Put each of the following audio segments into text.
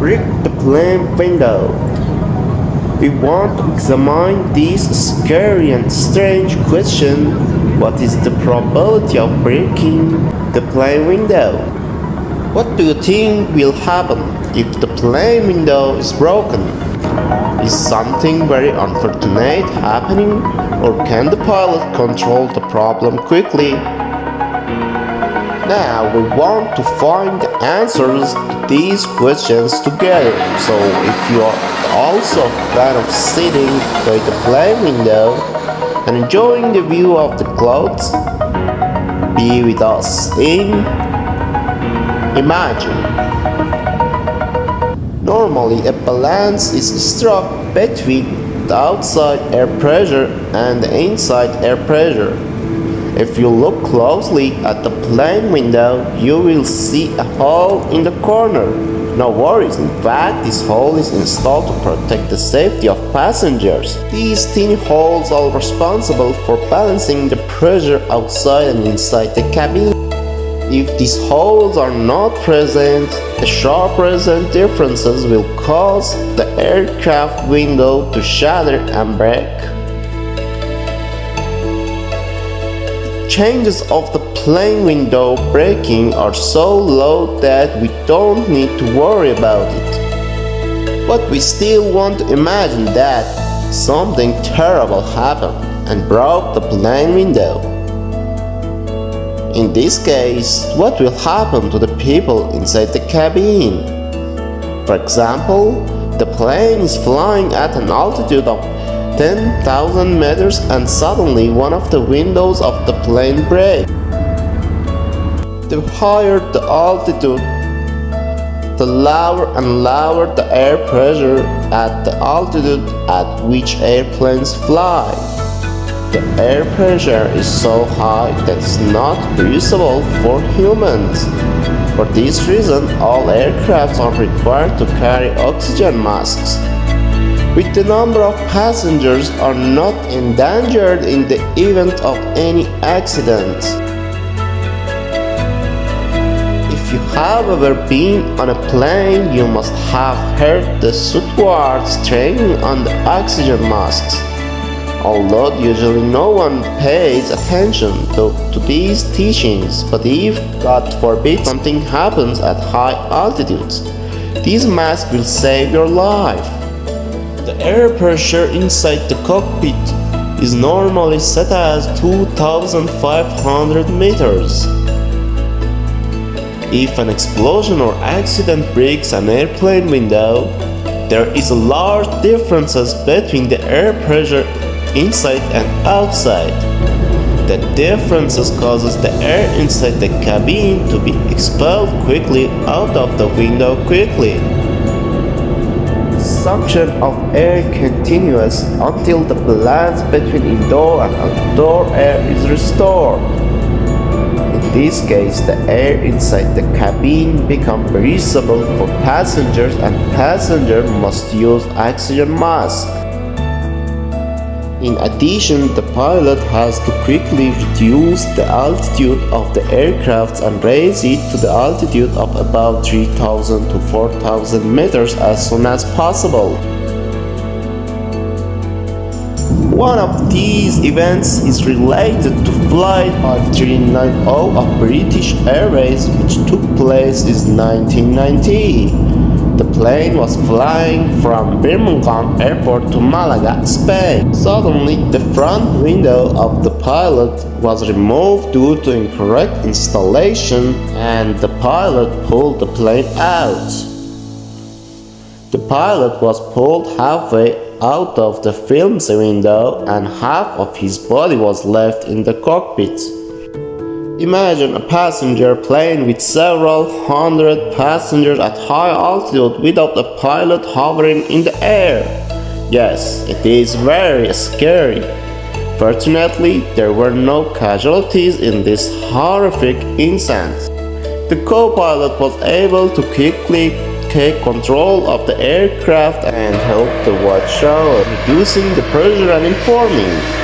break the plane window. We want to examine this scary and strange question: what is the probability of breaking the plane window? What do you think will happen if the plane window is broken? Is something very unfortunate happening, or can the pilot control the problem quickly? Now we want to find the answers to these questions together. So if you are also a fan of sitting by the plane window and enjoying the view of the clouds, be with us in Imagine. Normally a balance is struck between the outside air pressure and the inside air pressure. If you look closely at the plane window, you will see a hole in the corner. No worries, in fact this hole is installed to protect the safety of passengers. These thin holes are responsible for balancing the pressure outside and inside the cabin. If these holes are not present, the sharp result differences will cause the aircraft window to shatter and break. Changes of the plane window breaking are so low that we don't need to worry about it. But we still want to imagine that something terrible happened and broke the plane window. In this case, what will happen to the people inside the cabin? For example, the plane is flying at an altitude of 10,000 meters and suddenly one of the windows of the plane breaks. The higher the altitude, the lower and lower the air pressure at the altitude at which airplanes fly. The air pressure is so high that it's not breathable for humans. For this reason, all aircraft are required to carry oxygen masks. With the number of passengers are not endangered in the event of any accident. If you have ever been on a plane, you must have heard the steward's training on the oxygen masks. Although usually no one pays attention to these teachings, but if, God forbid, something happens at high altitudes, these masks will save your life. The air pressure inside the cockpit is normally set as 2,500 meters. If an explosion or accident breaks an airplane window, there is a large difference between the air pressure inside and outside. The differences causes the air inside the cabin to be expelled quickly out of the window quickly. Suction of air continues until the balance between indoor and outdoor air is restored. In this case, the air inside the cabin becomes breathable for passengers and passengers must use oxygen masks. In addition, the pilot has to quickly reduce the altitude of the aircraft and raise it to the altitude of about 3,000 to 4,000 meters as soon as possible. One of these events is related to Flight 5390 of British Airways, which took place in 1990. The plane was flying from Birmingham Airport to Malaga, Spain. Suddenly, the front window of the pilot was removed due to incorrect installation, and the pilot pulled the plane out. The pilot was pulled halfway out of the flimsy window, and half of his body was left in the cockpit. Imagine a passenger plane with several hundred passengers at high altitude without a pilot hovering in the air. Yes, it is very scary. Fortunately, there were no casualties in this horrific incident. The co-pilot was able to quickly take control of the aircraft and help the watchtower, reducing the pressure and informing.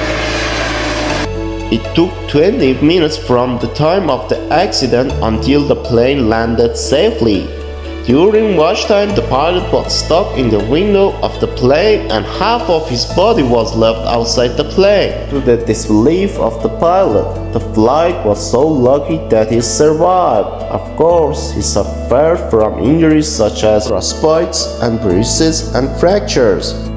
It took 20 minutes from the time of the accident until the plane landed safely. During watch time, the pilot was stuck in the window of the plane and half of his body was left outside the plane. To the disbelief of the pilot, the flight was so lucky that he survived. Of course, he suffered from injuries such as frostbites and bruises and fractures.